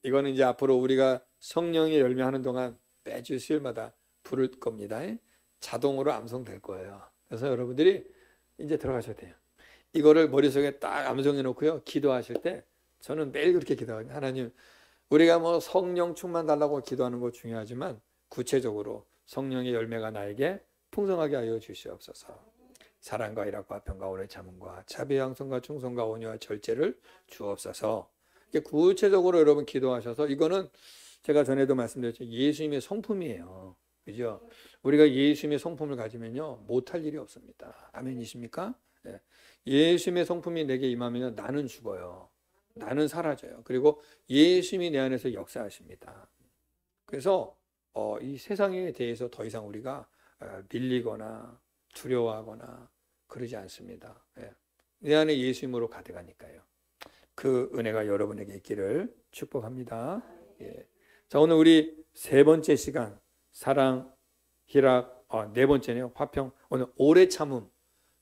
이거는 이제 앞으로 우리가 성령의 열매하는 동안 매주 수요일마다 부를 겁니다. 자동으로 암송될 거예요. 그래서 여러분들이 이제 들어가셔도 돼요. 이거를 머릿속에 딱 암송해 놓고요. 기도하실 때 저는 매일 그렇게 기도하거든요. 하나님, 우리가 뭐 성령 충만 달라고 기도하는 거 중요하지만 구체적으로 성령의 열매가 나에게 풍성하게 하여 주시옵소서. 사랑과 일학과 평과 오래 참음과 자비 양성과 충성과 온유와 절제를 주옵소서. 구체적으로 여러분 기도하셔서, 이거는 제가 전에도 말씀드렸죠. 예수님의 성품이에요. 그죠? 우리가 예수님의 성품을 가지면요, 못할 일이 없습니다. 아멘이십니까? 네. 예수님의 성품이 내게 임하면 나는 죽어요. 나는 사라져요. 그리고 예수님이 내 안에서 역사하십니다. 그래서 이 세상에 대해서 더 이상 우리가 밀리거나 두려워하거나 그러지 않습니다. 예. 내 안에 예수님으로 가득하니까요. 그 은혜가 여러분에게 있기를 축복합니다. 예. 자, 오늘 우리 세 번째 시간, 사랑, 희락, 네 번째네요. 화평. 오늘 오래 참음,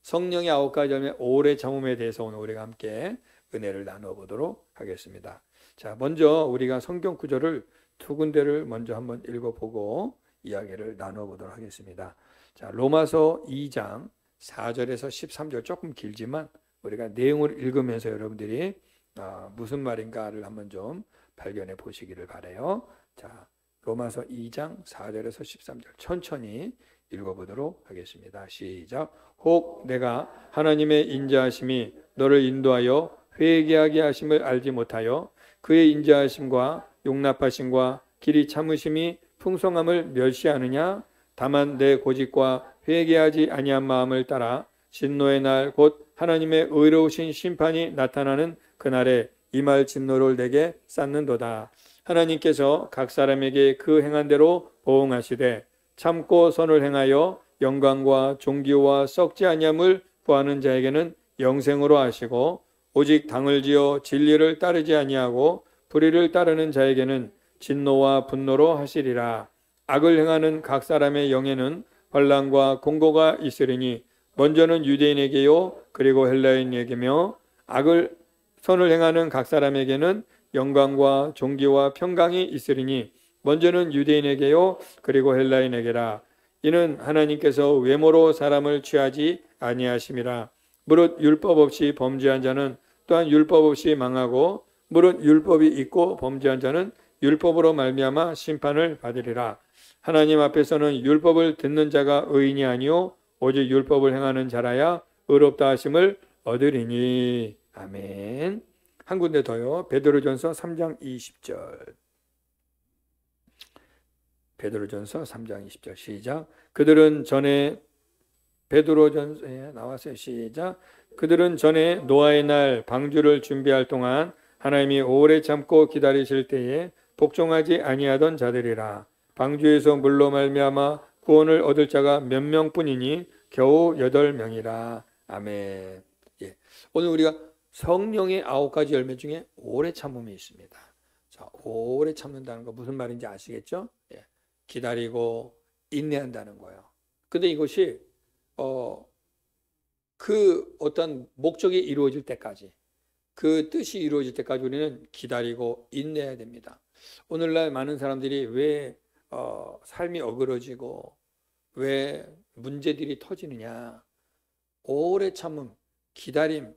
성령의 9가지 열매 오래 참음에 대해서 오늘 우리가 함께 은혜를 나누어 보도록 하겠습니다. 자, 먼저 우리가 성경 구절을 두 군데를 먼저 한번 읽어보고 이야기를 나누어 보도록 하겠습니다. 자, 로마서 2장 4절에서 13절, 조금 길지만 우리가 내용을 읽으면서 여러분들이 무슨 말인가를 한번 좀 발견해 보시기를 바라요. 자, 로마서 2장 4절에서 13절 천천히 읽어보도록 하겠습니다. 시작. 혹 내가 하나님의 인자하심이 너를 인도하여 회개하게 하심을 알지 못하여 그의 인자하심과 용납하심과 길이 참으심이 풍성함을 멸시하느냐? 다만 내 고집과 회개하지 아니한 마음을 따라 진노의 날 곧 하나님의 의로우신 심판이 나타나는 그날에 이 말 진노를 내게 쌓는도다. 하나님께서 각 사람에게 그 행한 대로 보응하시되 참고 선을 행하여 영광과 존귀와 썩지 아니함을 구하는 자에게는 영생으로 하시고 오직 당을 지어 진리를 따르지 아니하고 불의를 따르는 자에게는 진노와 분노로 하시리라. 악을 행하는 각 사람의 영에는 환난과 공고가 있으리니 먼저는 유대인에게요 그리고 헬라인에게며 선을 행하는 각 사람에게는 영광과 존귀와 평강이 있으리니 먼저는 유대인에게요 그리고 헬라인에게라. 이는 하나님께서 외모로 사람을 취하지 아니하심이라. 무릇 율법 없이 범죄한 자는 또한 율법 없이 망하고 무릇 율법이 있고 범죄한 자는 율법으로 말미암아 심판을 받으리라. 하나님 앞에서는 율법을 듣는 자가 의인이 아니요 오직 율법을 행하는 자라야 의롭다 하심을 얻으리니. 아멘. 한 군데 더요. 베드로전서 3장 20절. 베드로전서 3장 20절 시작. 그들은 전에 베드로전서에 나왔어요. 시작. 그들은 전에 노아의 날 방주를 준비할 동안 하나님이 오래 참고 기다리실 때에 복종하지 아니하던 자들이라. 방주에서 물로 말미암아 구원을 얻을 자가 몇 명뿐이니 겨우 8명이라. 아멘. 예. 오늘 우리가 성령의 9가지 열매 중에 오래 참음이 있습니다. 자, 오래 참는다는 거 무슨 말인지 아시겠죠? 예. 기다리고 인내한다는 거예요. 근데 이것이 그 어떤 목적이 이루어질 때까지, 그 뜻이 이루어질 때까지 우리는 기다리고 인내해야 됩니다. 오늘날 많은 사람들이 왜 삶이 어그러지고 왜 문제들이 터지느냐? 오래 참음, 기다림,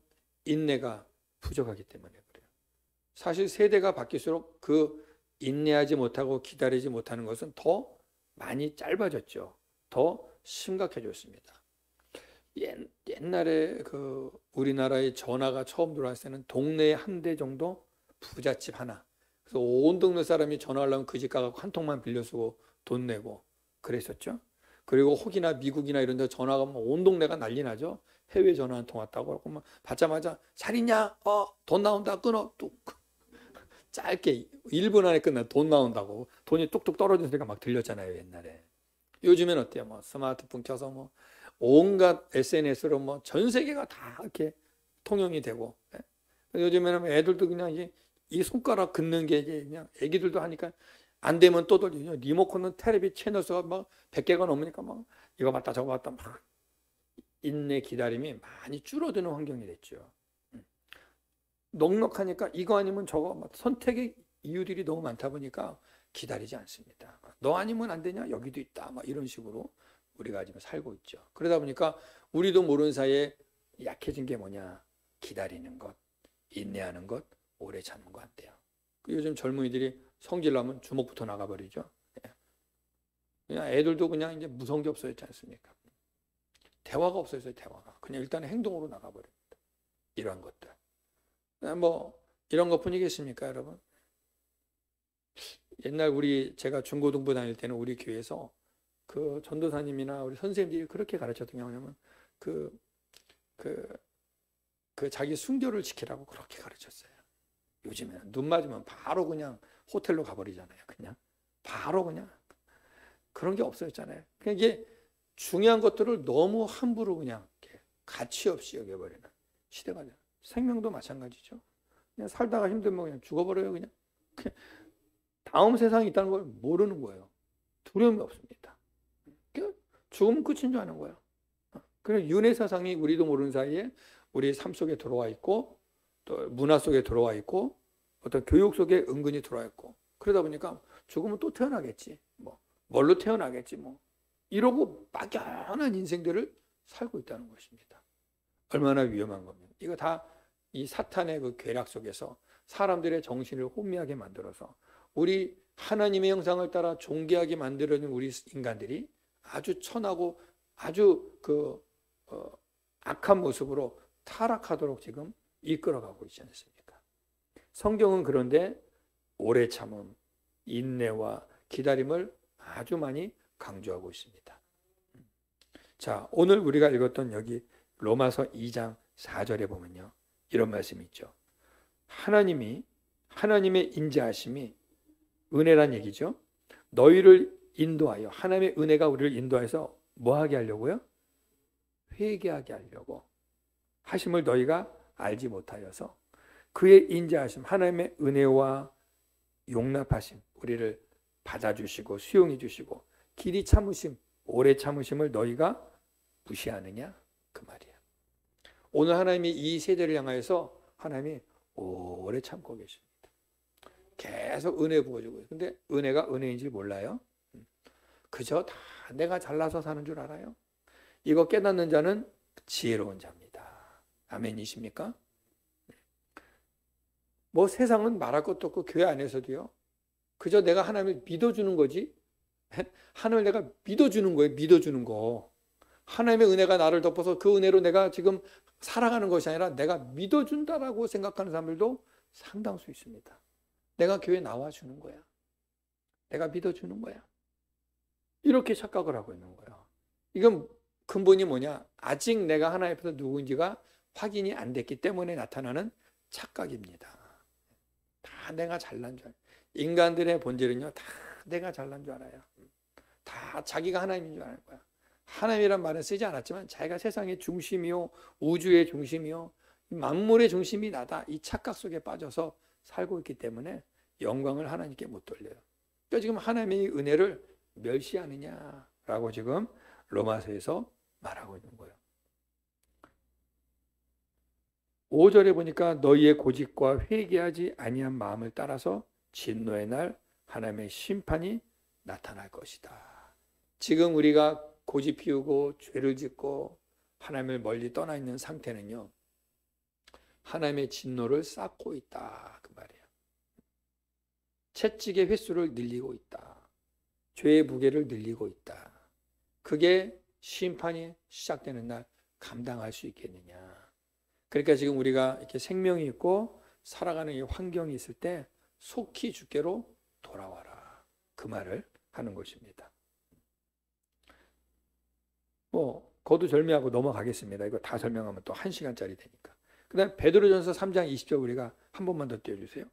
인내가 부족하기 때문에 그래요. 사실 세대가 바뀔수록 그 인내하지 못하고 기다리지 못하는 것은 더 많이 짧아졌죠. 더 심각해졌습니다. 옛날에 그 우리나라에 전화가 처음 들어왔을 때는 동네에 한 대 정도 부잣집 하나. 그래서 온 동네 사람이 전화하려면 그 집 가서 한 통만 빌려 쓰고 돈 내고 그랬었죠. 그리고 혹이나 미국이나 이런 데 전화가 온 동네가 난리 나죠. 해외 전화 한 통 왔다고 하고 막 받자마자 잘 있냐? 돈 나온다. 끊어. 뚝. 짧게 1분 안에 끝나. 돈 나온다고. 돈이 뚝뚝 떨어지는 소리가 막 들렸잖아요, 옛날에. 요즘엔 어때요? 뭐 스마트폰 켜서 뭐 온갖 SNS로 뭐 전 세계가 다 이렇게 통용이 되고. 요즘에는 애들도 그냥 이 손가락 긋는 게 이제 그냥 애기들도 하니까 안 되면 또 돌리죠. 리모컨은 텔레비 채널 수가 막 100개가 넘으니까 막 이거 봤다 저거 봤다 막 인내 기다림이 많이 줄어드는 환경이 됐죠. 넉넉하니까 이거 아니면 저거 막 선택이 이유들이 너무 많다 보니까 기다리지 않습니다. 너 아니면 안 되냐? 여기도 있다. 막 이런 식으로 우리가 지금 살고 있죠. 그러다 보니까 우리도 모르는 사이에 약해진 게 뭐냐? 기다리는 것, 인내하는 것, 오래 참는 것 같대요. 요즘 젊은이들이 성질나면 주먹부터 나가버리죠. 그냥 애들도 그냥 이제 무서운 게 없어졌지 않습니까? 대화가 없어졌어요, 대화가. 그냥 일단 행동으로 나가버립니다. 이러한 것들. 뭐, 이런 것 뿐이겠습니까, 여러분? 옛날 제가 중고등부 다닐 때는 우리 교회에서 그 전도사님이나 우리 선생님들이 그렇게 가르쳤던 게 뭐냐면 그 자기 순교를 지키라고 그렇게 가르쳤어요. 요즘에는 눈 맞으면 바로 그냥 호텔로 가버리잖아요. 그냥 바로 그냥 그런 게 없어졌잖아요. 그냥 이게 중요한 것들을 너무 함부로 그냥 가치 없이 여겨버리는 시대가 돼요. 생명도 마찬가지죠. 그냥 살다가 힘들면 그냥 죽어버려요. 그냥 다음 세상이 있다는 걸 모르는 거예요. 두려움이 없습니다. 죽으면 끝인 줄 아는 거예요. 그래서 윤회 사상이 우리도 모르는 사이에 우리 삶 속에 들어와 있고 또 문화 속에 들어와 있고 어떤 교육 속에 은근히 들어와 있고 그러다 보니까 죽으면 또 태어나겠지. 뭘로 태어나겠지. 이러고 막연한 인생들을 살고 있다는 것입니다. 얼마나 위험한 겁니까? 이거 다 이 사탄의 그 괴락 속에서 사람들의 정신을 혼미하게 만들어서 우리 하나님의 형상을 따라 존귀하게 만들어진 우리 인간들이 아주 천하고 아주 악한 모습으로 타락하도록 지금 이끌어가고 있지 않습니까? 성경은 그런데 오래 참음, 인내와 기다림을 아주 많이 강조하고 있습니다. 자, 오늘 우리가 읽었던 여기 로마서 2장 4절에 보면요. 이런 말씀이 있죠. 하나님의 인자하심이 은혜란 얘기죠. 너희를 인도하여 하나님의 은혜가 우리를 인도해서 뭐 하게 하려고요? 회개하게 하려고 하심을 너희가 알지 못하여서 그의 인자하심 하나님의 은혜와 용납하심 우리를 받아주시고 수용해 주시고 길이 참으심 오래 참으심을 너희가 무시하느냐 그 말이에요. 오늘 하나님이 이 세대를 향하여서 하나님이 오래 참고 계십니다. 계속 은혜 부어주고 있어요. 근데 은혜가 은혜인지 몰라요. 그저 다 내가 잘나서 사는 줄 알아요. 이거 깨닫는 자는 지혜로운 자입니다. 아멘이십니까? 세상은 말할 것도 없고 교회 안에서도요. 그저 내가 하나님을 믿어주는 거지. 하나님을 내가 믿어주는 거예요. 믿어주는 거. 하나님의 은혜가 나를 덮어서 그 은혜로 내가 지금 살아가는 것이 아니라 내가 믿어준다라고 생각하는 사람들도 상당수 있습니다. 내가 교회에 나와주는 거야. 내가 믿어주는 거야. 이렇게 착각을 하고 있는 거예요. 이건 근본이 뭐냐? 아직 내가 하나님 앞에서 누구인지가 확인이 안 됐기 때문에 나타나는 착각입니다. 다 내가 잘난 줄 알아요. 인간들의 본질은요. 다 내가 잘난 줄 알아요. 다 자기가 하나님인 줄 아는 거야. 하나님이란 말은 쓰지 않았지만 자기가 세상의 중심이요. 우주의 중심이요. 만물의 중심이 나다. 이 착각 속에 빠져서 살고 있기 때문에 영광을 하나님께 못 돌려요. 그러니까 지금 하나님의 은혜를 멸시하느냐라고 지금 로마서에서 말하고 있는 거예요. 5절에 보니까 너희의 고집과 회개하지 아니한 마음을 따라서 진노의 날 하나님의 심판이 나타날 것이다. 지금 우리가 고집 피우고 죄를 짓고 하나님을 멀리 떠나 있는 상태는요. 하나님의 진노를 쌓고 있다. 그 말이에요. 채찍의 횟수를 늘리고 있다. 죄의 무게를 늘리고 있다. 그게 심판이 시작되는 날 감당할 수 있겠느냐. 그러니까 지금 우리가 이렇게 생명이 있고 살아가는 이 환경이 있을 때 속히 주께로 돌아와라. 그 말을 하는 것입니다. 거두절미하고 넘어가겠습니다. 이거 다 설명하면 또 1시간짜리 되니까. 그 다음에 베드로전서 3장 20절 우리가 한 번만 더 띄워주세요.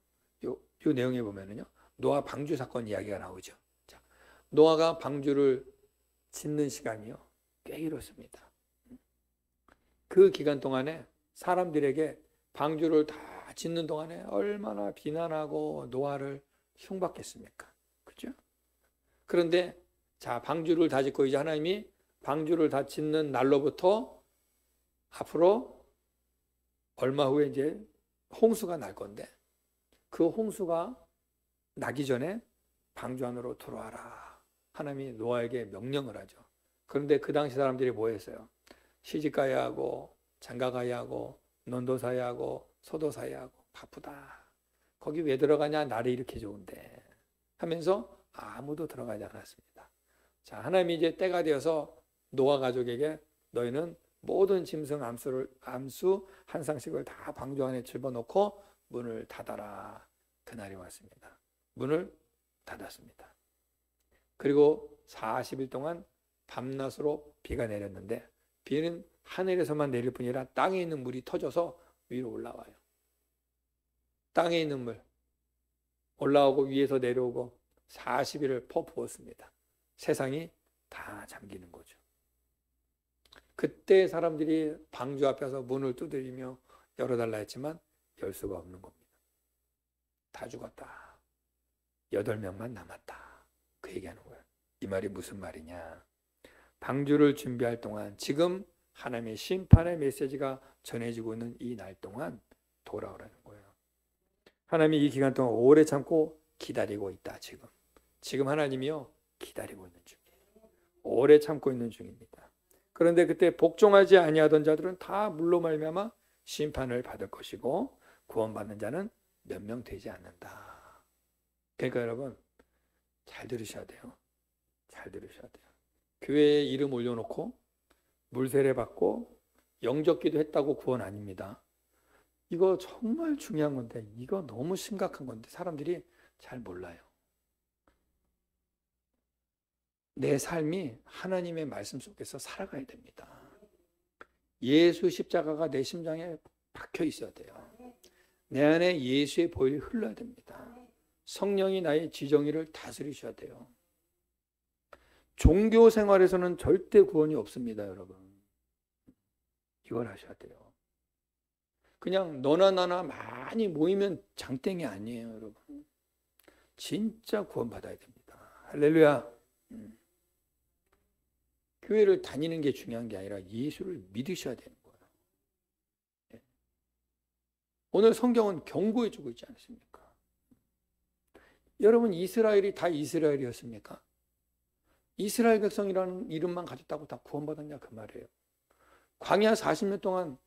요 내용에 보면은요. 노아 방주 사건 이야기가 나오죠. 자, 노아가 방주를 짓는 시간이요. 꽤 길었습니다. 그 기간 동안에 사람들에게 방주를 다 짓는 동안에 얼마나 비난하고 노아를 흉박했습니까? 그죠? 그런데 자, 방주를 다 짓고 이제 하나님이 방주를 다 짓는 날로부터 앞으로 얼마 후에 이제 홍수가 날 건데 그 홍수가 나기 전에 방주 안으로 들어와라. 하나님이 노아에게 명령을 하죠. 그런데 그 당시 사람들이 뭐 했어요? 시집가야 하고 장가가야 하고 논도 사야 하고 소도 사야 하고 바쁘다. 거기 왜 들어가냐? 날이 이렇게 좋은데 하면서 아무도 들어가지 않았습니다. 자, 하나님이 이제 때가 되어서 노아 가족에게 너희는 모든 짐승 암수 한 쌍씩을 다 방주 안에 집어넣고 문을 닫아라. 그날이 왔습니다. 문을 닫았습니다. 그리고 40일 동안 밤낮으로 비가 내렸는데 비는 하늘에서만 내릴 뿐이라 땅에 있는 물이 터져서 위로 올라와요. 땅에 있는 물 올라오고 위에서 내려오고 40일을 퍼부었습니다. 세상이 다 잠기는 거죠. 그때 사람들이 방주 앞에서 문을 두드리며 열어달라 했지만 열 수가 없는 겁니다. 다 죽었다. 8명만 남았다. 그 얘기하는 거예요. 이 말이 무슨 말이냐? 방주를 준비할 동안 지금 하나님의 심판의 메시지가 전해지고 있는 이 날 동안 돌아오라는 거예요. 하나님이 이 기간 동안 오래 참고 기다리고 있다. 지금 하나님이요 기다리고 있는 중이에요. 오래 참고 있는 중입니다. 그런데 그때 복종하지 아니하던 자들은 다 물로 말미암아 심판을 받을 것이고 구원받는 자는 몇 명 되지 않는다. 그러니까 여러분 잘 들으셔야 돼요. 잘 들으셔야 돼요. 교회에 이름 올려놓고 물세례 받고 영접기도 했다고 구원 아닙니다. 이거 정말 중요한 건데 이거 너무 심각한 건데 사람들이 잘 몰라요. 내 삶이 하나님의 말씀 속에서 살아가야 됩니다. 예수 십자가가 내 심장에 박혀 있어야 돼요. 내 안에 예수의 보혈이 흘러야 됩니다. 성령이 나의 지정의를 다스리셔야 돼요. 종교 생활에서는 절대 구원이 없습니다, 여러분. 이걸 하셔야 돼요. 그냥 너나 나나 많이 모이면 장땡이 아니에요, 여러분. 진짜 구원받아야 됩니다. 할렐루야. 교회를 다니는 게 중요한 게 아니라 예수를 믿으셔야 되는 거예요. 오늘 성경은 경고해주고 있지 않습니까? 여러분 이스라엘이 다 이스라엘이었습니까? 이스라엘 백성이라는 이름만 가졌다고 다 구원받았냐 그 말이에요. 광야 40년 동안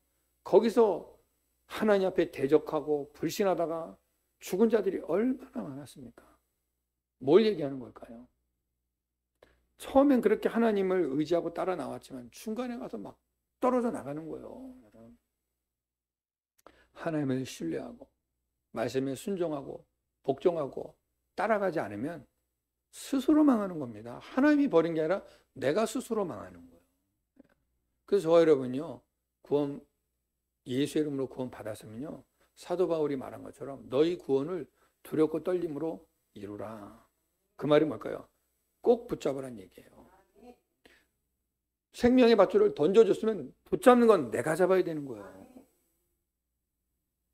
거기서 하나님 앞에 대적하고 불신하다가 죽은 자들이 얼마나 많았습니까? 뭘 얘기하는 걸까요? 처음엔 그렇게 하나님을 의지하고 따라 나왔지만 중간에 가서 막 떨어져 나가는 거예요. 하나님을 신뢰하고 말씀에 순종하고 복종하고 따라가지 않으면 스스로 망하는 겁니다. 하나님이 버린 게 아니라 내가 스스로 망하는 거예요. 그래서 저와 여러분요, 구원, 예수의 이름으로 구원 받았으면요, 사도 바울이 말한 것처럼 너희 구원을 두렵고 떨림으로 이루라. 그 말이 뭘까요? 꼭 붙잡으란 얘기예요. 생명의 밧줄을 던져줬으면 붙잡는 건 내가 잡아야 되는 거예요.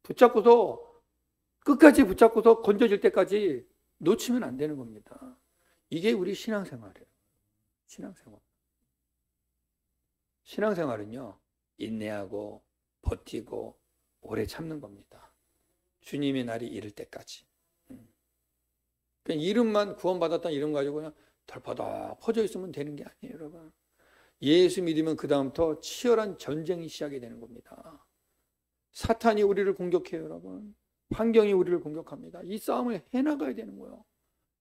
붙잡고서 끝까지 붙잡고서 건져질 때까지 놓치면 안 되는 겁니다. 이게 우리 신앙생활이에요. 신앙생활은요, 인내하고 버티고 오래 참는 겁니다. 주님의 날이 이를 때까지. 그냥 이름만 구원받았다는 이름 가지고 그냥 덜퍼덕 퍼져 있으면 되는 게 아니에요, 여러분. 예수 믿으면 그 다음부터 치열한 전쟁이 시작이 되는 겁니다. 사탄이 우리를 공격해요, 여러분. 환경이 우리를 공격합니다. 이 싸움을 해나가야 되는 거예요.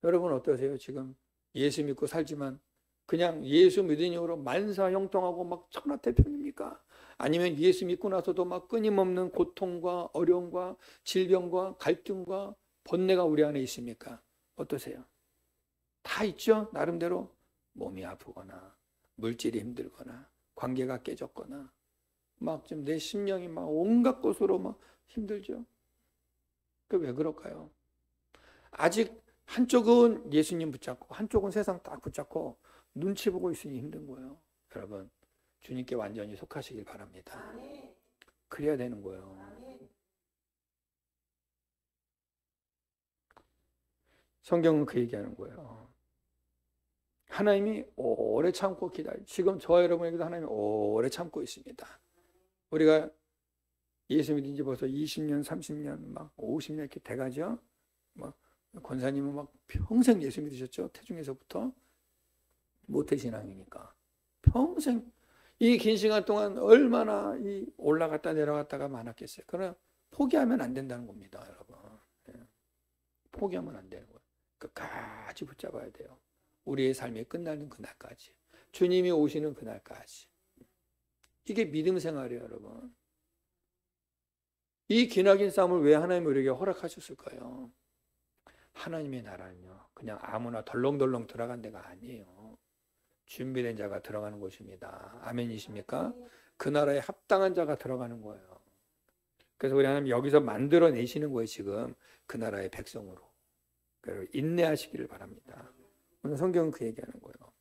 여러분 어떠세요? 지금 예수 믿고 살지만 그냥 예수 믿은 이후로 만사형통하고 막 천하태평입니까? 아니면 예수 믿고 나서도 막 끊임없는 고통과 어려움과 질병과 갈등과 번뇌가 우리 안에 있습니까? 어떠세요? 다 있죠? 나름대로 몸이 아프거나 물질이 힘들거나 관계가 깨졌거나 막 좀 내 심령이 막 온갖 것으로 막 힘들죠? 그 왜 그럴까요? 아직 한쪽은 예수님 붙잡고 한쪽은 세상 딱 붙잡고 눈치 보고 있으니 힘든 거예요. 여러분 주님께 완전히 속하시길 바랍니다. 그래야 되는 거예요. 성경은 그 얘기하는 거예요. 하나님이 오래 참고 지금 저와 여러분에게도 하나님이 오래 참고 있습니다. 우리가 예수 믿은 지 벌써 20년, 30년, 막 50년 이렇게 돼가죠. 뭐 권사님은 막 평생 예수 믿으셨죠. 태중에서부터 모태신앙이니까 평생 이 긴 시간 동안 얼마나 이 올라갔다 내려갔다가 많았겠어요. 그러나 포기하면 안 된다는 겁니다, 여러분. 포기하면 안 되는 거예요. 끝까지 붙잡아야 돼요. 우리의 삶이 끝나는 그날까지, 주님이 오시는 그날까지. 이게 믿음 생활이에요, 여러분. 이 기나긴 싸움을 왜 하나님 우리에게 허락하셨을까요? 하나님의 나라는요, 그냥 아무나 덜렁덜렁 들어간 데가 아니에요. 준비된 자가 들어가는 곳입니다. 아멘이십니까? 그 나라에 합당한 자가 들어가는 거예요. 그래서 우리 하나님 여기서 만들어내시는 거예요, 지금. 그 나라의 백성으로. 그래서 인내하시기를 바랍니다. 오늘 성경은 그 얘기하는 거예요.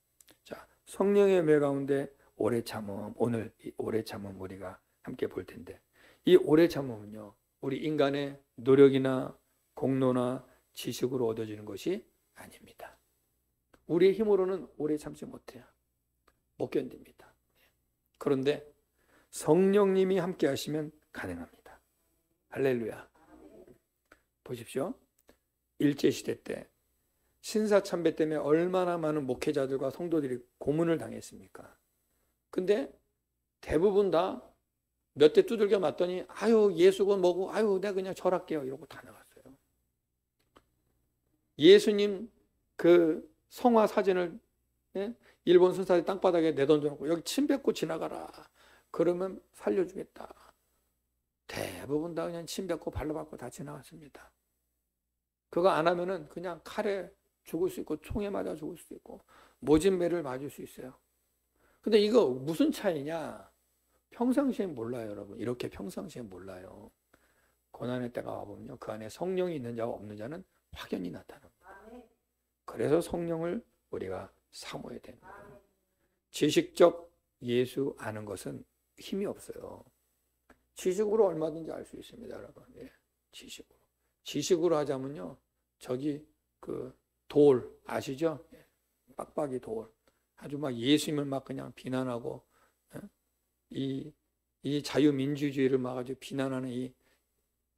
자, 성령의 매 가운데 오래 참음, 오늘 이 오래 참음 우리가 함께 볼 텐데, 이 오래 참음은요, 우리 인간의 노력이나 공로나 지식으로 얻어지는 것이 아닙니다. 우리의 힘으로는 오래 참지 못해요. 못 견딥니다. 그런데 성령님이 함께 하시면 가능합니다. 할렐루야. 보십시오. 일제시대 때 신사참배 때문에 얼마나 많은 목회자들과 성도들이 고문을 당했습니까? 근데 대부분 다 몇 대 두들겨 맞더니 아유 예수건 뭐고 아유 내가 그냥 절할게요 이러고 다 나갔어요. 예수님 그 성화 사진을 일본 순사들 땅바닥에 내던져놓고 여기 침 뱉고 지나가라. 그러면 살려주겠다. 대부분 다 그냥 침 뱉고 발로 밟고 다 지나갔습니다. 그거 안 하면은 그냥 칼에 죽을 수 있고 총에 맞아 죽을 수 있고 모진매를 맞을 수 있어요. 근데 이거 무슨 차이냐? 평상시엔 몰라요, 여러분. 이렇게 평상시엔 몰라요. 고난의 때가 와보면요, 그 안에 성령이 있는 자와 없는 자는 확연히 나타납니다. 그래서 성령을 우리가 사모해야 되는 거예요. 지식적 예수 아는 것은 힘이 없어요. 지식으로 얼마든지 알 수 있습니다, 여러분. 예, 지식으로. 지식으로 하자면요, 저기 그 돌 아시죠? 예, 빡빡이 돌. 아주 막 예수님을 막 그냥 비난하고 이 자유민주주의를 막 아주 비난하는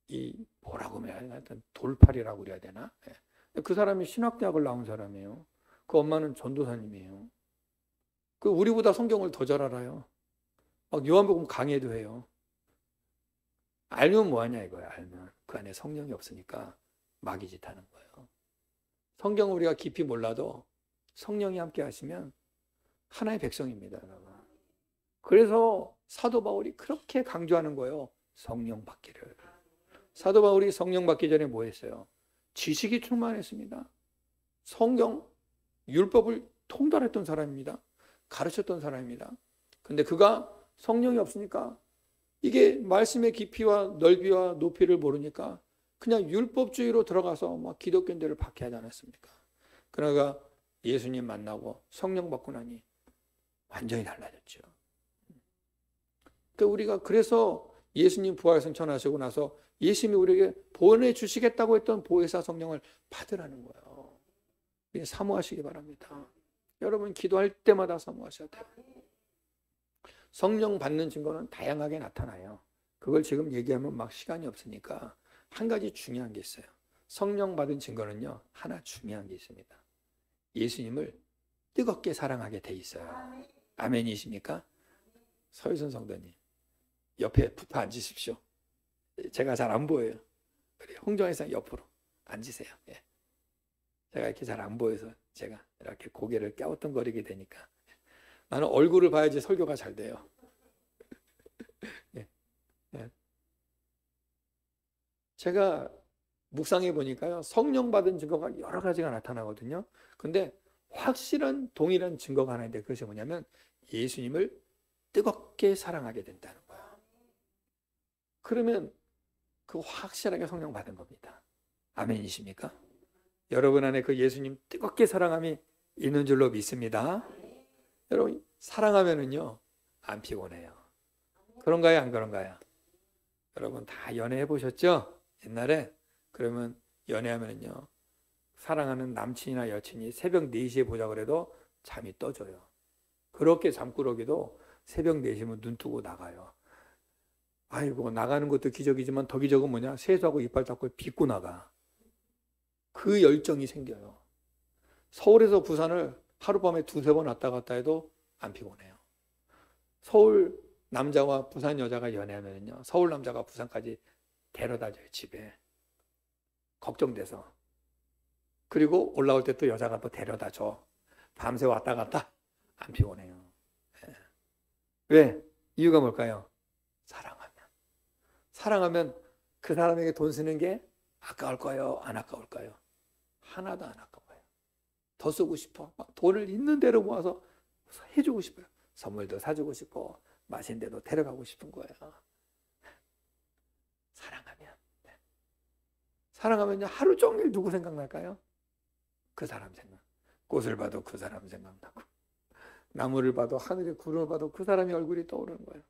이 뭐라고 해야 되나? 돌팔이라고 그래야 되나? 예. 그 사람이 신학대학을 나온 사람이에요. 그 엄마는 전도사님이에요. 그 우리보다 성경을 더 잘 알아요. 막 요한복음 강해도 해요. 알면 뭐하냐 이거야. 알면 그 안에 성령이 없으니까 마귀짓 하는 거예요. 성경을 우리가 깊이 몰라도 성령이 함께 하시면 하나의 백성입니다, 여러분. 그래서 사도 바울이 그렇게 강조하는 거예요. 성령 받기를. 사도 바울이 성령 받기 전에 뭐 했어요? 지식이 충만했습니다. 성경, 율법을 통달했던 사람입니다. 가르쳤던 사람입니다. 근데 그가 성령이 없으니까 이게 말씀의 깊이와 넓이와 높이를 모르니까 그냥 율법주의로 들어가서 막 기독교인들을 박해하지 않았습니까? 그러나 예수님 만나고 성령 받고 나니 완전히 달라졌죠. 그러니까 우리가 그래서 예수님 부활승천하시고 나서 예수님이 우리에게 보내주시겠다고 했던 보혜사 성령을 받으라는 거예요. 사모하시기 바랍니다. 여러분 기도할 때마다 사모하셔야 돼요. 성령 받는 증거는 다양하게 나타나요. 그걸 지금 얘기하면 막 시간이 없으니까 한 가지 중요한 게 있어요. 성령 받은 증거는요, 하나 중요한 게 있습니다. 예수님을 뜨겁게 사랑하게 돼 있어요. 아멘이십니까? 서유선 성도님 옆에 붙어 앉으십시오. 제가 잘 안 보여요. 그래, 홍정혜상 옆으로 앉으세요. 예. 제가 이렇게 잘 안 보여서 제가 이렇게 고개를 갸우뚱거리게 되니까 나는 얼굴을 봐야지 설교가 잘 돼요. 예. 예. 제가 묵상해 보니까요, 성령 받은 증거가 여러 가지가 나타나거든요. 근데 확실한 동일한 증거가 하나 있는데 그것이 뭐냐면 예수님을 뜨겁게 사랑하게 된다는 거예요. 그러면 그 확실하게 성령 받은 겁니다. 아멘이십니까? 여러분 안에 그 예수님 뜨겁게 사랑함이 있는 줄로 믿습니다. 여러분 사랑하면은요 안 피곤해요. 그런가요, 안 그런가요? 여러분 다 연애해 보셨죠? 옛날에 그러면 연애하면은요 사랑하는 남친이나 여친이 새벽 4시에 보자 그래도 잠이 떠져요. 그렇게 잠꾸러기도 새벽 4시면 눈 뜨고 나가요. 아이고 나가는 것도 기적이지만 더 기적은 뭐냐? 세수하고 이빨 닦고 빗고 나가. 그 열정이 생겨요. 서울에서 부산을 하룻밤에 두세 번 왔다 갔다 해도 안 피곤해요. 서울 남자와 부산 여자가 연애하면요, 서울 남자가 부산까지 데려다줘요, 집에. 걱정돼서. 그리고 올라올 때 또 여자가 또 데려다줘. 밤새 왔다 갔다 안 피곤해요. 네. 왜? 이유가 뭘까요? 사랑하면 그 사람에게 돈 쓰는 게 아까울까요? 안 아까울까요? 하나도 안 아까워요. 더 쓰고 싶어. 막 돈을 있는 대로 모아서 해주고 싶어요. 선물도 사주고 싶고 맛있는 데도 데려가고 싶은 거예요. 사랑하면요, 하루 종일 누구 생각날까요? 그 사람 생각. 꽃을 봐도 그 사람 생각나고, 나무를 봐도, 하늘의 구름을 봐도 그 사람의 얼굴이 떠오르는 거예요.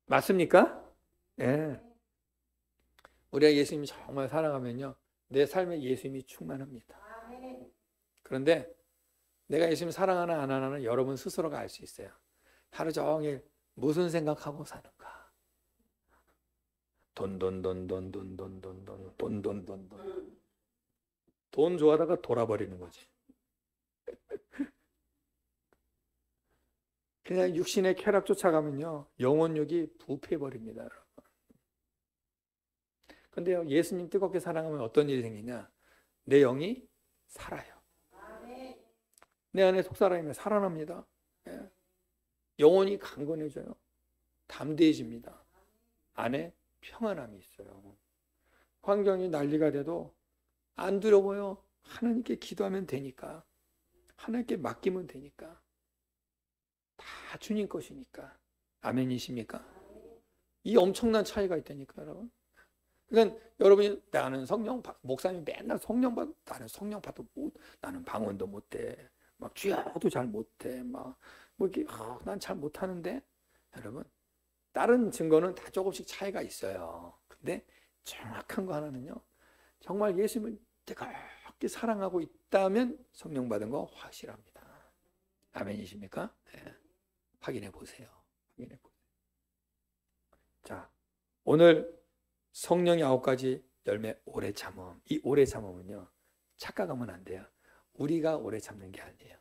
맞습니까? 예. 우리가 예수님 정말 사랑하면요, 내 삶에 예수님이 충만합니다. 그런데 내가 예수님 사랑하나 안 하나는 여러분 스스로가 알 수 있어요. 하루 종일 무슨 생각하고 사는가? 돈 좋아하다가 돌아버리는 거지. 그냥 육신의 쾌락 쫓아가면요, 영혼육이 부패해버립니다, 여러분. 근데요, 예수님 뜨겁게 사랑하면 어떤 일이 생기냐? 내 영이 살아요. 내 안에 속사람이 살아납니다. 예. 영혼이 강건해져요. 담대해집니다. 안에 평안함이 있어요. 환경이 난리가 돼도 안 두려워요. 하나님께 기도하면 되니까. 하나님께 맡기면 되니까. 다 주님 것이니까. 아멘이십니까? 이 엄청난 차이가 있다니까, 여러분. 그러니까 여러분이 나는 목사님이 맨날 성령 받, 나는 성령 받도 나는 방언도 못해. 막 주야도 잘 못해. 막 뭐 이렇게 난 잘 못하는데, 여러분, 다른 증거는 다 조금씩 차이가 있어요. 근데 정확한 거 하나는요, 정말 예수님을 뜨겁게 사랑하고 있다면 성령 받은 거 확실합니다. 아멘이십니까? 네. 확인해 보세요. 자, 오늘 성령의 9가지 열매, 오래 참음. 이 오래 참음은요, 착각하면 안 돼요. 우리가 오래 참는 게 아니에요.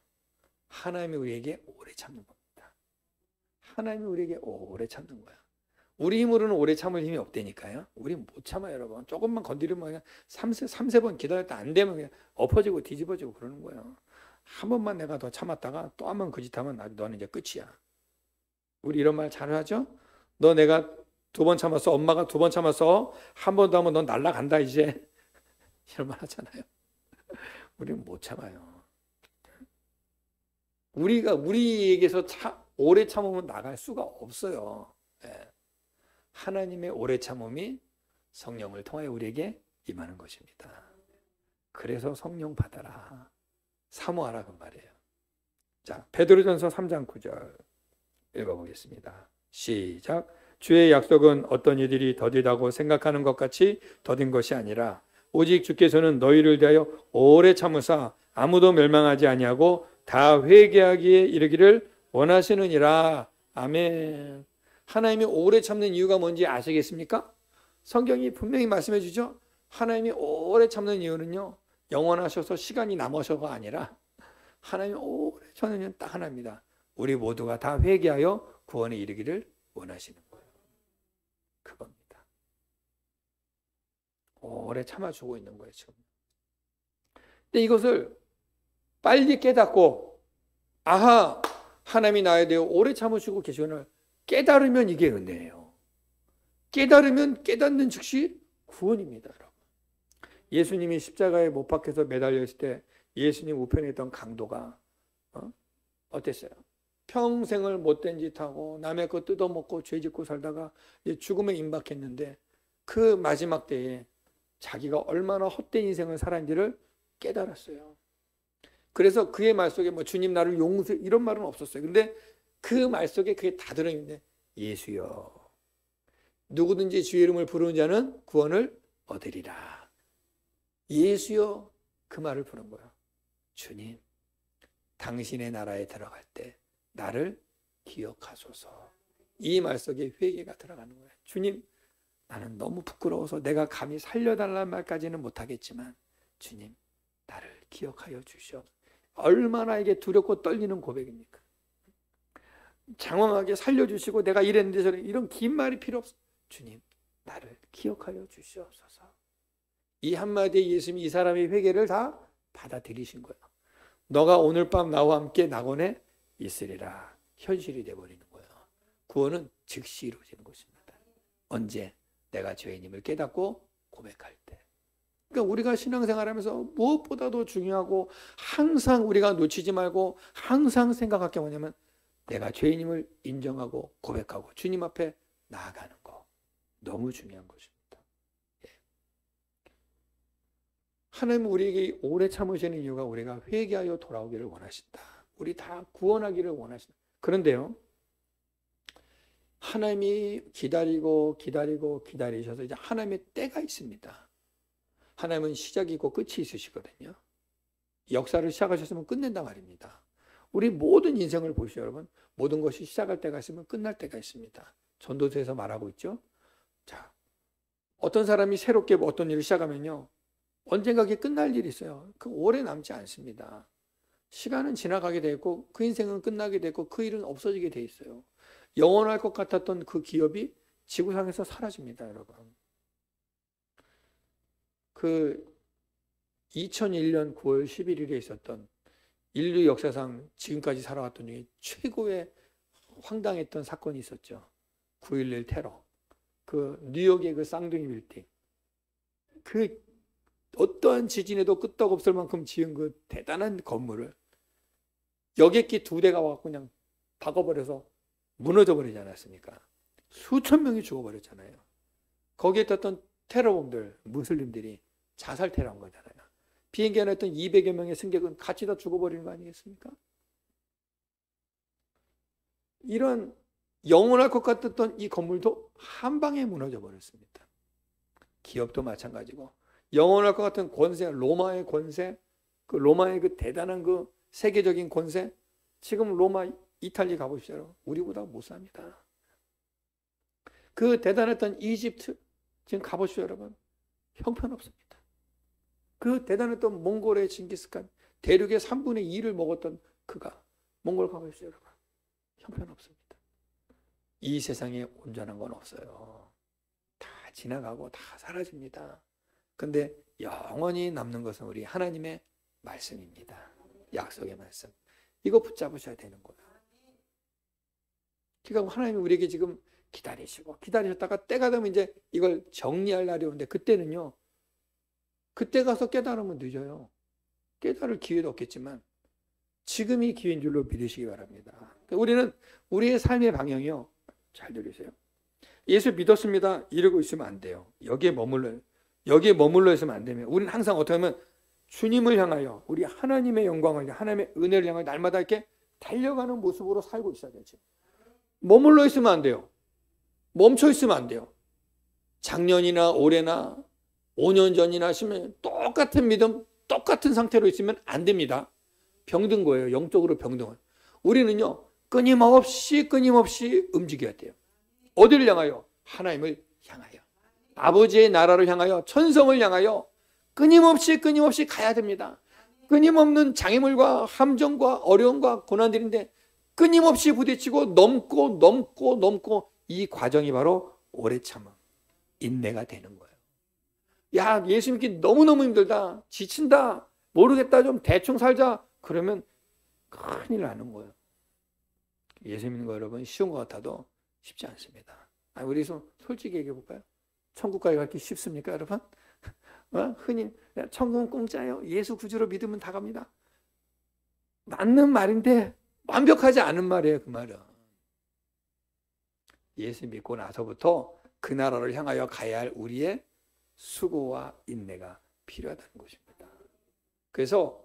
하나님이 우리에게 오래 참는 겁니다. 하나님이 우리에게 오래 참는 거야. 우리 힘으로는 오래 참을 힘이 없다니까요. 우리 못 참아요, 여러분. 조금만 건드리면 그냥 3번 기다렸다 안 되면 그냥 엎어지고 뒤집어지고 그러는 거예요. 한 번만 내가 더 참았다가 또 한 번 그 짓 하면 너는 이제 끝이야. 우리 이런 말 잘 하죠? 너 내가 2번 참았어. 엄마가 2번 참았어. 한 번 더 하면 넌 날라간다 이제. 이런 말 하잖아요. 우리는 못 참아요. 우리에게서 오래 참으면 나갈 수가 없어요. 네. 하나님의 오래 참음이 성령을 통하여 우리에게 임하는 것입니다. 그래서 성령 받아라. 사모하라 그 말이에요. 자, 베드로전서 3장 9절 읽어보겠습니다. 시작. 주의 약속은 어떤 이들이 더디다고 생각하는 것 같이 더딘 것이 아니라 오직 주께서는 너희를 대하여 오래 참으사 아무도 멸망하지 아니하고 다 회개하기에 이르기를 원하시느니라. 아멘. 하나님이 오래 참는 이유가 뭔지 아시겠습니까? 성경이 분명히 말씀해 주죠. 하나님이 오래 참는 이유는요, 영원하셔서 시간이 남으셔가 아니라 하나님이 오래 참는 이유는 딱 하나입니다. 우리 모두가 다 회개하여 구원에 이르기를 원하시는 거예요. 그겁니다. 오래 참아주고 있는 거예요, 지금. 근데 이것을 빨리 깨닫고, 아하, 하나님이 나에 대해 오래 참으시고 계시구나 깨달으면 이게 은혜예요. 깨달으면 깨닫는 즉시 구원입니다, 여러분. 예수님이 십자가에 못 박혀서 매달려 있을 때 예수님 우편에 있던 강도가 어땠어요? 평생을 못된 짓 하고 남의 거 뜯어먹고 죄 짓고 살다가 이제 죽음에 임박했는데 그 마지막 때에 자기가 얼마나 헛된 인생을 살았는지를 깨달았어요. 그래서 그의 말 속에 뭐 주님 나를 용서해 이런 말은 없었어요. 근데 그 말 속에 그게 다 들어있는데, 예수여 누구든지 주의 이름을 부르는 자는 구원을 얻으리라. 예수여, 그 말을 부른 거야. 주님, 당신의 나라에 들어갈 때 나를 기억하소서. 이 말 속에 회개가 들어가는 거예요. 주님, 나는 너무 부끄러워서 내가 감히 살려달라는 말까지는 못하겠지만 주님 나를 기억하여 주시옵소서. 얼마나 이게 두렵고 떨리는 고백입니까? 장황하게 살려주시고 내가 이랬는데 저는 이런 긴 말이 필요 없어. 주님 나를 기억하여 주시옵소서. 이 한마디에 예수님이 이 사람의 회개를 다 받아들이신 거예요. 너가 오늘 밤 나와 함께 낙원에 있으리라. 현실이 되어버리는 거예요. 구원은 즉시 이루어지는 것입니다. 언제? 내가 죄인임을 깨닫고 고백할 때. 그러니까 우리가 신앙생활하면서 무엇보다도 중요하고 항상 우리가 놓치지 말고 항상 생각할 게 뭐냐면 내가 죄인임을 인정하고 고백하고 주님 앞에 나아가는 거. 너무 중요한 것입니다. 예. 하나님은 우리에게 오래 참으시는 이유가 우리가 회개하여 돌아오기를 원하신다. 우리 다 구원하기를 원하신다. 그런데요, 하나님이 기다리셔서 이제 하나님의 때가 있습니다. 하나님은 시작이 있고 끝이 있으시거든요. 역사를 시작하셨으면 끝낸다 말입니다. 우리 모든 인생을 보시죠, 여러분. 모든 것이 시작할 때가 있으면 끝날 때가 있습니다. 전도서에서 말하고 있죠. 자, 어떤 사람이 새롭게 어떤 일을 시작하면요, 언젠가 그게 끝날 일이 있어요. 그 오래 남지 않습니다. 시간은 지나가게 돼 있고 그 인생은 끝나게 되고 그 일은 없어지게 돼 있어요. 영원할 것 같았던 그 기업이 지구상에서 사라집니다, 여러분. 그 2001년 9월 11일에 있었던 인류 역사상 지금까지 살아왔던 중에 최고의 황당했던 사건이 있었죠. 9.11 테러. 그 뉴욕의 그 쌍둥이 빌딩. 그 어떠한 지진에도 끄떡없을 만큼 지은 그 대단한 건물을 여객기 2대가 와서 그냥 박아버려서 무너져 버리지 않았습니까? 수천 명이 죽어버렸잖아요. 거기에 떴던 테러범들, 무슬림들이 자살 테러한 거잖아요. 비행기 안에 있던 200여 명의 승객은 같이 다 죽어버리는 거 아니겠습니까? 이런 영원할 것 같았던 이 건물도 한 방에 무너져 버렸습니다. 기업도 마찬가지고 영원할 것 같은 권세, 로마의 권세, 그 로마의 그 대단한 그 세계적인 권세, 지금 로마, 이탈리 가보시죠. 우리보다 못 삽니다. 그 대단했던 이집트, 지금 가보시죠, 여러분. 형편없습니다. 그 대단했던 몽골의 징기스칸, 대륙의 3분의 2를 먹었던 그가, 몽골 가보시죠, 여러분. 형편없습니다. 이 세상에 온전한 건 없어요. 다 지나가고 다 사라집니다. 근데 영원히 남는 것은 우리 하나님의 말씀입니다. 약속의 말씀. 이거 붙잡으셔야 되는 거예요. 그러니까 하나님이 우리에게 지금 기다리셨다가 때가 되면 이제 이걸 정리할 날이 오는데 그때는요, 그때 가서 깨달으면 늦어요. 깨달을 기회도 없겠지만 지금이 기회인 줄로 믿으시기 바랍니다. 그러니까 우리는 우리의 삶의 방향이요, 잘 들으세요. 예수 믿었습니다 이러고 있으면 안 돼요. 여기에 머물러 있으면 안 되면 우리는 항상 어떻게 하면 주님을 향하여 우리 하나님의 영광을, 하나님의 은혜를 향하여 날마다 이렇게 달려가는 모습으로 살고 있어야 되죠. 머물러 있으면 안 돼요. 멈춰 있으면 안 돼요. 작년이나 올해나 5년 전이나 10년 똑같은 믿음, 똑같은 상태로 있으면 안 됩니다. 병든 거예요. 영적으로 병든. 우리는요, 끊임없이 움직여야 돼요. 어디를 향하여? 하나님을 향하여. 아버지의 나라를 향하여, 천성을 향하여 끊임없이 가야 됩니다. 끊임없는 장애물과 함정과 어려움과 고난들인데 끊임없이 부딪히고 넘고 이 과정이 바로 오래 참음, 인내가 되는 거예요. 야, 예수 믿기 너무너무 힘들다, 지친다, 모르겠다, 좀 대충 살자, 그러면 큰일 나는 거예요. 예수 믿는 거 여러분 쉬운 것 같아도 쉽지 않습니다. 우리 솔직히 얘기해 볼까요? 천국 가기 쉽습니까, 여러분? 흔히 천국은 공짜예요. 예수 구주로 믿으면 다 갑니다. 맞는 말인데 완벽하지 않은 말이에요. 그 말은 예수 믿고 나서부터 그 나라를 향하여 가야 할 우리의 수고와 인내가 필요하다는 것입니다. 그래서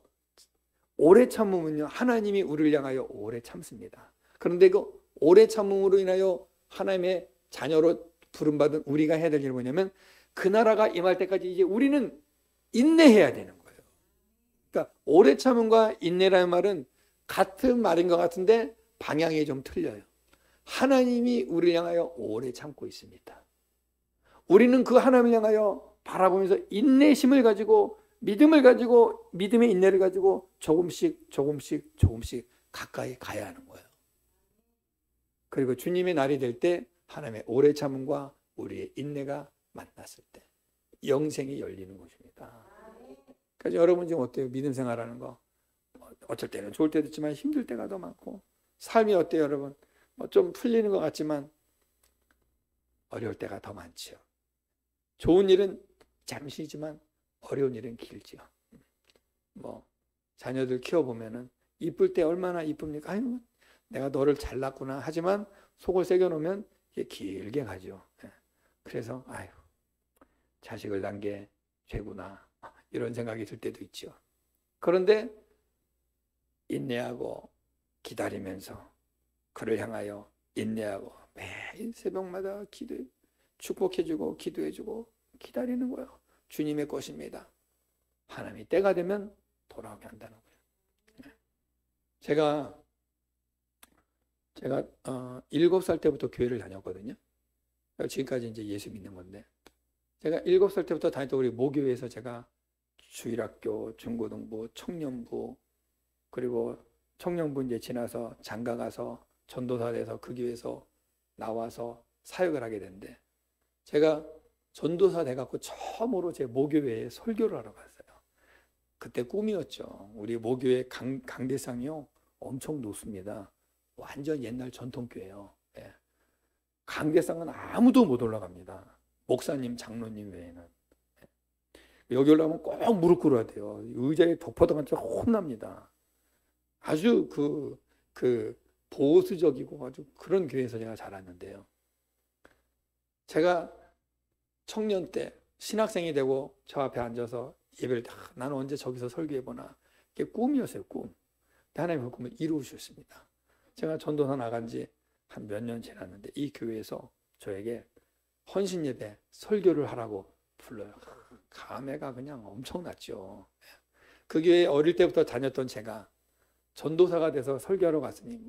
오래 참으면요, 하나님이 우리를 향하여 오래 참습니다. 그런데 그 오래 참음으로 인하여 하나님의 자녀로 부름받은 우리가 해야 될 일은 뭐냐면 그 나라가 임할 때까지 이제 우리는 인내해야 되는 거예요. 그러니까 오래 참음과 인내라는 말은 같은 말인 것 같은데 방향이 좀 틀려요. 하나님이 우리를 향하여 오래 참고 있습니다. 우리는 그 하나님을 향하여 바라보면서 인내심을 가지고 믿음을 가지고 믿음의 인내를 가지고 조금씩 가까이 가야 하는 거예요. 그리고 주님의 날이 될 때 하나님의 오래 참음과 우리의 인내가 만났을 때 영생이 열리는 것입니다. 그래서 여러분 지금 어때요? 믿음 생활하는 거 어쩔 때는 좋을 때도 있지만 힘들 때가 더 많고 삶이 어때요 여러분? 좀 풀리는 것 같지만 어려울 때가 더 많지요. 좋은 일은 잠시지만 어려운 일은 길지요. 자녀들 키워보면은 이쁠 때 얼마나 이쁩니까? 아유, 내가 너를 잘났구나. 하지만 속을 새겨놓으면 이게 길게 가죠. 그래서 아유, 자식을 낳은 게 죄구나. 이런 생각이 들 때도 있죠. 그런데 인내하고 기다리면서 그를 향하여 인내하고 매일 새벽마다 축복해주고 기도해주고 기다리는 거예요. 주님의 것입니다. 하나님이 때가 되면 돌아오게 한다는 거예요. 제가 7살 때부터 교회를 다녔거든요. 지금까지 이제 예수 믿는 건데 제가 7살 때부터 다녔던 우리 모교회에서 제가 주일학교, 중고등부, 청년부 그리고 청년부 이제 지나서 장가 가서 전도사 돼서 그 교회에서 나와서 사역을 하게 됐는데 제가 전도사 돼갖고 처음으로 제 모교회에 설교를 하러 갔어요. 그때 꿈이었죠. 우리 모교회 강대상이요 엄청 높습니다. 완전 옛날 전통교회예요. 예. 강대상은 아무도 못 올라갑니다. 목사님, 장로님 외에는. 여기 올라가면 꼭 무릎 꿇어야 돼요. 의자에 덮어다가 혼납니다. 아주 보수적이고 아주 그런 교회에서 제가 자랐는데요. 제가 청년 때 신학생이 되고 저 앞에 앉아서 예배를 나는 언제 저기서 설교해보나. 이게 꿈이었어요, 꿈. 근데 하나님 그 꿈을 이루셨습니다. 제가 전도사 나간 지 한 몇 년 지났는데 이 교회에서 저에게 헌신 예배 설교를 하라고 불러요. 감회가 그냥 엄청났죠. 그 교회 어릴 때부터 다녔던 제가 전도사가 돼서 설교하러 갔으니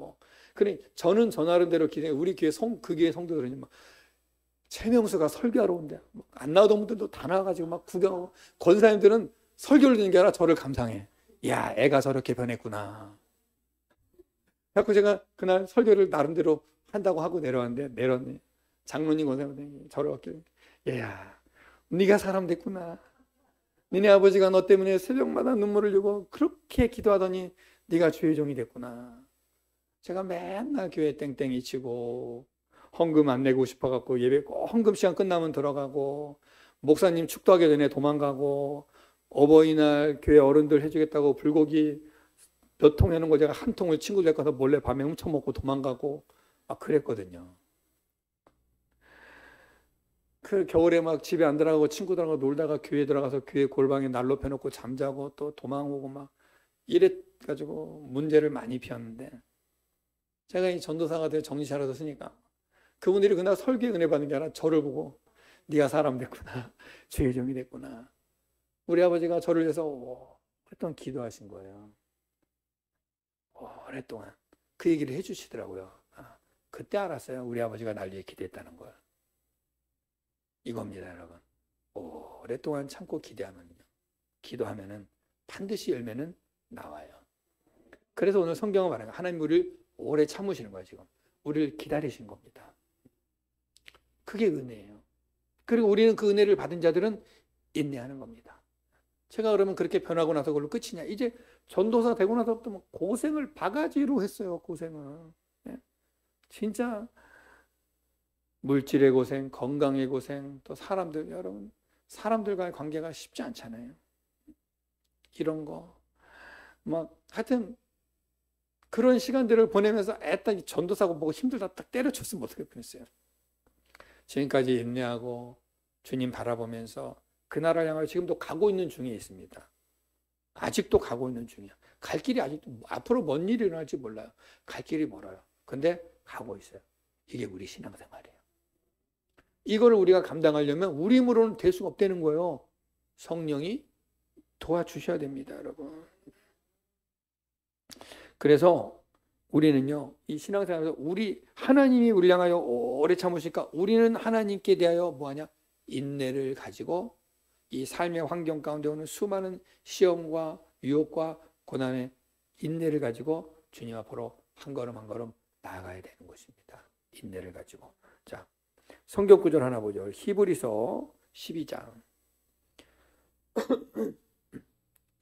그래 저는 저 나름대로 기대 우리 교회 그 교회 성도들은 최명수가 설교하러 온대. 안 나오던 분들도 다 나와가지고 막 구경하고 권사님들은 설교를 듣는 게 아니라 저를 감상해. 야, 애가 저렇게 변했구나. 그래서 제가 그날 설교를 나름대로 한다고 하고 내려왔는데 장로님 권사님이 저를 왔길래 얘야 네가 사람 됐구나. 니네 아버지가 너 때문에 새벽마다 눈물을 흘리고 그렇게 기도하더니 네가 주의 종이 됐구나. 제가 맨날 교회 땡땡이 치고 헌금 안 내고 싶어갖고 예배 꼭 헌금 시간 끝나면 들어가고 목사님 축도하기 전에 도망가고 어버이날 교회 어른들 해주겠다고 불고기 몇 통 해놓은 거 제가 한 통을 친구들 가서 몰래 밤에 훔쳐먹고 도망가고 막 그랬거든요. 그 겨울에 막 집에 안 들어가고 친구들하고 놀다가 교회 들어가서 교회 골방에 난로 펴놓고 잠자고 또 도망오고 막 이래가지고 문제를 많이 피웠는데 제가 이 전도사가 돼서 정신 차려졌으니까 그분들이 그날 설교에 은혜 받는 게 아니라 저를 보고 네가 사람 됐구나. 주의 종이 됐구나. 우리 아버지가 저를 위해서 오랫동안 기도하신 거예요. 오랫동안 그 얘기를 해주시더라고요. 그때 알았어요. 우리 아버지가 날 위해 기도했다는 걸. 이겁니다, 여러분. 오랫동안 참고 기도하면은 반드시 열매는 나와요. 그래서 오늘 성경은 말하는 거예요. 하나님 우리를 오래 참으시는 거예요. 지금 우리를 기다리신 겁니다. 그게 은혜예요. 그리고 우리는 그 은혜를 받은 자들은 인내하는 겁니다. 제가 그러면 그렇게 변하고 나서 그걸로 끝이냐? 이제 전도사 되고 나서부터 고생을 바가지로 했어요. 고생을. 진짜 물질의 고생, 건강의 고생, 또 여러분 사람들과의 관계가 쉽지 않잖아요. 이런 거 하여튼 그런 시간들을 보내면서 애딱 전도사고 보고 힘들다 딱 때려쳤으면 어떻게 뻔했어요. 지금까지 인내하고 주님 바라보면서 그 나라를 향하여 지금도 가고 있는 중에 있습니다. 아직도 가고 있는 중이야. 갈 길이 아직도 앞으로 뭔 일이 일어날지 몰라요. 갈 길이 멀어요. 근데 가고 있어요. 이게 우리 신앙생활이에요. 이거를 우리가 감당하려면 우리 힘으로는 될 수가 없다는 거예요. 성령이 도와주셔야 됩니다, 여러분. 그래서 우리는요, 이 신앙생활에서 하나님이 우리 향하여 오래 참으시니까 우리는 하나님께 대하여 뭐하냐? 인내를 가지고 이 삶의 환경 가운데 오는 수많은 시험과 유혹과 고난의 인내를 가지고 주님 앞으로 한 걸음 한 걸음 나아가야 되는 것입니다. 인내를 가지고. 자, 성경 구절 하나 보죠. 히브리서 12장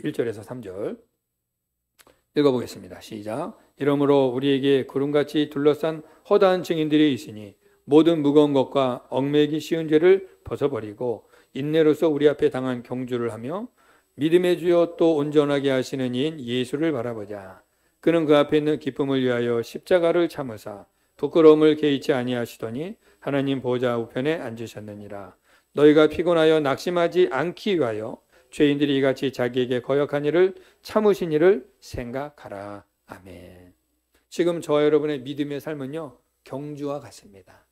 1절에서 3절 읽어보겠습니다. 시작. 이러므로 우리에게 구름같이 둘러싼 허다한 증인들이 있으니 모든 무거운 것과 얽매이기 쉬운 죄를 벗어버리고 인내로서 우리 앞에 당한 경주를 하며 믿음의 주여 또 온전하게 하시는 이인 예수를 바라보자. 그는 그 앞에 있는 기쁨을 위하여 십자가를 참으사 부끄러움을 개의치 아니하시더니 하나님 보좌 우편에 앉으셨느니라. 너희가 피곤하여 낙심하지 않기 위하여 죄인들이 이같이 자기에게 거역한 일을 참으신 일을 생각하라. 아멘. 지금 저와 여러분의 믿음의 삶은요, 경주와 같습니다.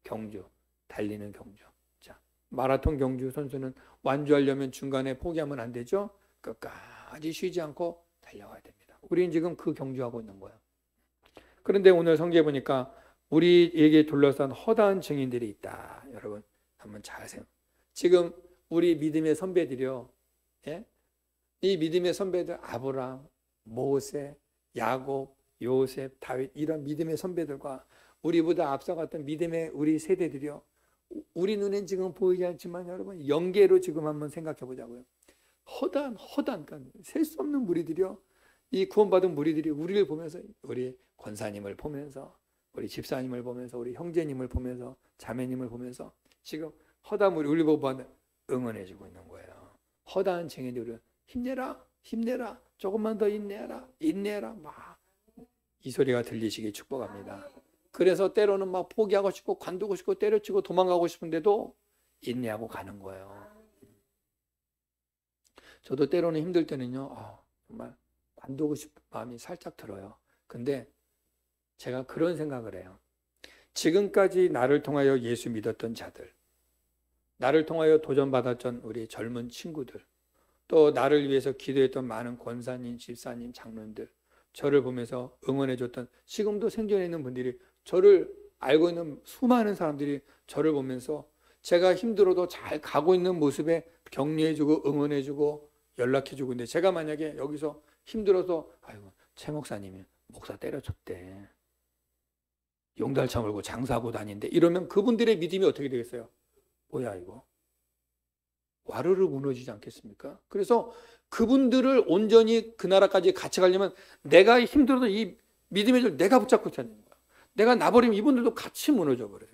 경주, 달리는 경주. 자, 마라톤 경주 선수는 완주하려면 중간에 포기하면 안 되죠. 끝까지 쉬지 않고 달려가야 됩니다. 우리는 지금 그 경주하고 있는 거예요. 그런데 오늘 성경에 보니까 우리에게 둘러싼 허다한 증인들이 있다. 여러분 한번 잘 생각. 지금 우리 믿음의 선배들이요, 예? 이 믿음의 선배들 아브라함, 모세, 야곱, 요셉, 다윗 이런 믿음의 선배들과 우리보다 앞서갔던 믿음의 우리 세대들이요, 우리 눈엔 지금 보이지 않지만 여러분 영계로 지금 한번 생각해 보자고요. 허다한 그러니까 셀 수 없는 무리들이요, 이 구원받은 무리들이 우리를 보면서, 우리 권사님을 보면서, 우리 집사님을 보면서, 우리 형제님을 보면서, 자매님을 보면서 지금 허다한 무리 우리 보고 응원해주고 있는 거예요. 허다한 증인들은 힘내라, 힘내라, 조금만 더 인내해라, 인내해라, 막 이 소리가 들리시기 축복합니다. 그래서 때로는 막 포기하고 싶고 관두고 싶고 때려치고 도망가고 싶은데도 인내하고 가는 거예요. 저도 때로는 힘들 때는요, 정말 관두고 싶은 마음이 살짝 들어요. 근데 제가 그런 생각을 해요. 지금까지 나를 통하여 예수 믿었던 자들, 나를 통하여 도전받았던 우리 젊은 친구들, 또 나를 위해서 기도했던 많은 권사님, 집사님, 장로님들, 저를 보면서 응원해줬던, 지금도 생존해 있는 분들이, 저를 알고 있는 수많은 사람들이 저를 보면서 제가 힘들어도 잘 가고 있는 모습에 격려해주고 응원해주고 연락해주고, 근데 제가 만약에 여기서 힘들어서 아이고 최 목사님이 목사 때려쳤대, 용달 처물고 장사하고 다닌대, 이러면 그분들의 믿음이 어떻게 되겠어요? 뭐야 이거? 와르르 무너지지 않겠습니까? 그래서 그분들을 온전히 그 나라까지 같이 가려면 내가 힘들어도 이 믿음의 줄 내가 붙잡고 있어야 되는 거야. 내가 나버리면 이분들도 같이 무너져 버려요.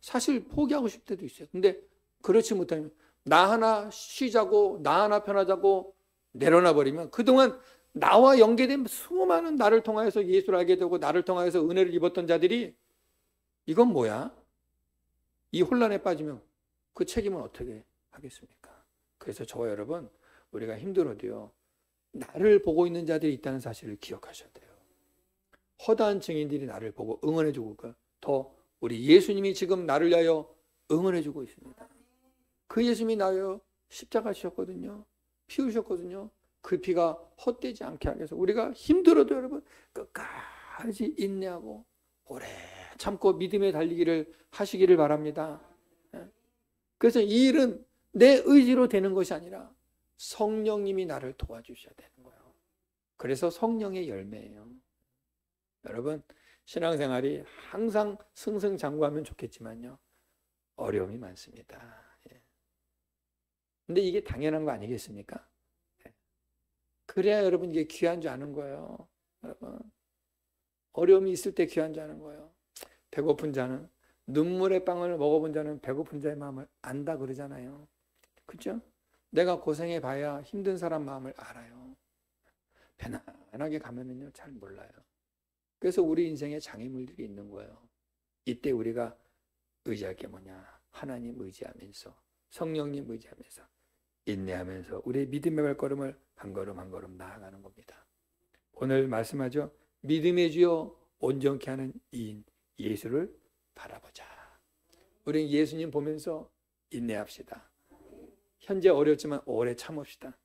사실 포기하고 싶을 때도 있어요. 근데 그렇지 못하면 나 하나 쉬자고, 나 하나 편하자고 내려놔 버리면 그동안 나와 연계된 수많은 나를 통하여서 예수를 알게 되고 나를 통하여서 은혜를 입었던 자들이 이건 뭐야? 이 혼란에 빠지면 그 책임은 어떻게 하겠습니까? 그래서 저와 여러분, 우리가 힘들어도요, 나를 보고 있는 자들이 있다는 사실을 기억하셔야 돼요. 허다한 증인들이 나를 보고 응원해주고, 더 우리 예수님이 지금 나를 위하여 응원해주고 있습니다. 그 예수님이 나여 십자가 지셨거든요. 피 흘리셨거든요. 그 피가 헛되지 않게 하기 위해서 우리가 힘들어도 여러분 끝까지 인내하고 오래 참고 믿음에 달리기를 하시기를 바랍니다. 그래서 이 일은 내 의지로 되는 것이 아니라 성령님이 나를 도와주셔야 되는 거예요. 그래서 성령의 열매예요. 여러분, 신앙생활이 항상 승승장구하면 좋겠지만요, 어려움이 많습니다. 근데 이게 당연한 거 아니겠습니까? 그래야 여러분 이게 귀한 줄 아는 거예요. 여러분, 어려움이 있을 때 귀한 줄 아는 거예요. 배고픈 자는, 눈물의 빵을 먹어본 자는 배고픈 자의 마음을 안다 그러잖아요. 그렇죠? 내가 고생해 봐야 힘든 사람 마음을 알아요. 편안하게 가면은요 잘 몰라요. 그래서 우리 인생에 장애물들이 있는 거예요. 이때 우리가 의지할 게 뭐냐? 하나님 의지하면서, 성령님 의지하면서, 인내하면서 우리의 믿음의 발걸음을 한 걸음 한 걸음 나아가는 겁니다. 오늘 말씀하죠. 믿음의 주여 온전케 하는 이인 예수를 바라보자. 우리 예수님 보면서 인내합시다. 현재 어렵지만 오래 참읍시다.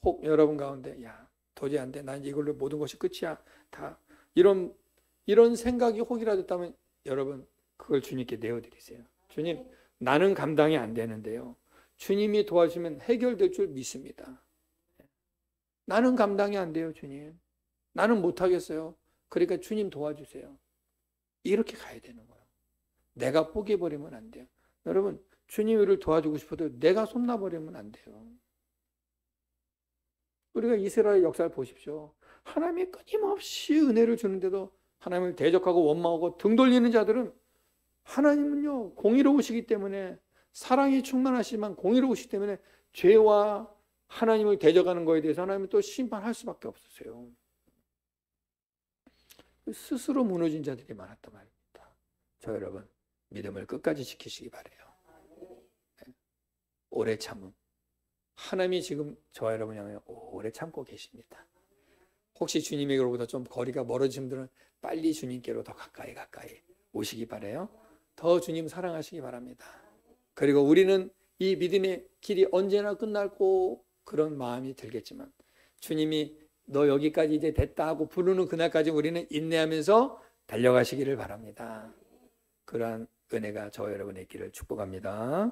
혹 여러분 가운데 야 도저히 안 돼, 난 이걸로 모든 것이 끝이야, 다 이런 생각이 혹이라도 있다면 여러분 그걸 주님께 내어드리세요. 주님, 나는 감당이 안 되는데요. 주님이 도와주면 해결될 줄 믿습니다. 나는 감당이 안 돼요, 주님. 나는 못하겠어요. 그러니까 주님 도와주세요. 이렇게 가야 되는 거예요. 내가 포기해버리면 안 돼요. 여러분, 주님이 우리를 도와주고 싶어도 내가 손놔버리면 안 돼요. 우리가 이스라엘 역사를 보십시오. 하나님이 끊임없이 은혜를 주는데도 하나님을 대적하고 원망하고 등 돌리는 자들은 하나님은요, 공의로우시기 때문에, 사랑이 충만하시지만 공의로우시기 때문에 죄와 하나님을 대적하는 거에 대해서 하나님은 또 심판할 수밖에 없으세요. 스스로 무너진 자들이 많았단 말입니다. 저 여러분, 믿음을 끝까지 지키시기 바라요. 오래 참음. 하나님이 지금 저와 여러분 향해 오래 참고 계십니다. 혹시 주님에게로부터 좀 거리가 멀어지신 분들은 빨리 주님께로 더 가까이 오시기 바라요. 더 주님 사랑하시기 바랍니다. 그리고 우리는 이 믿음의 길이 언제나 끝날고 그런 마음이 들겠지만 주님이 너 여기까지 이제 됐다 하고 부르는 그날까지 우리는 인내하면서 달려가시기를 바랍니다. 그러한 은혜가 저와 여러분의 길을 축복합니다.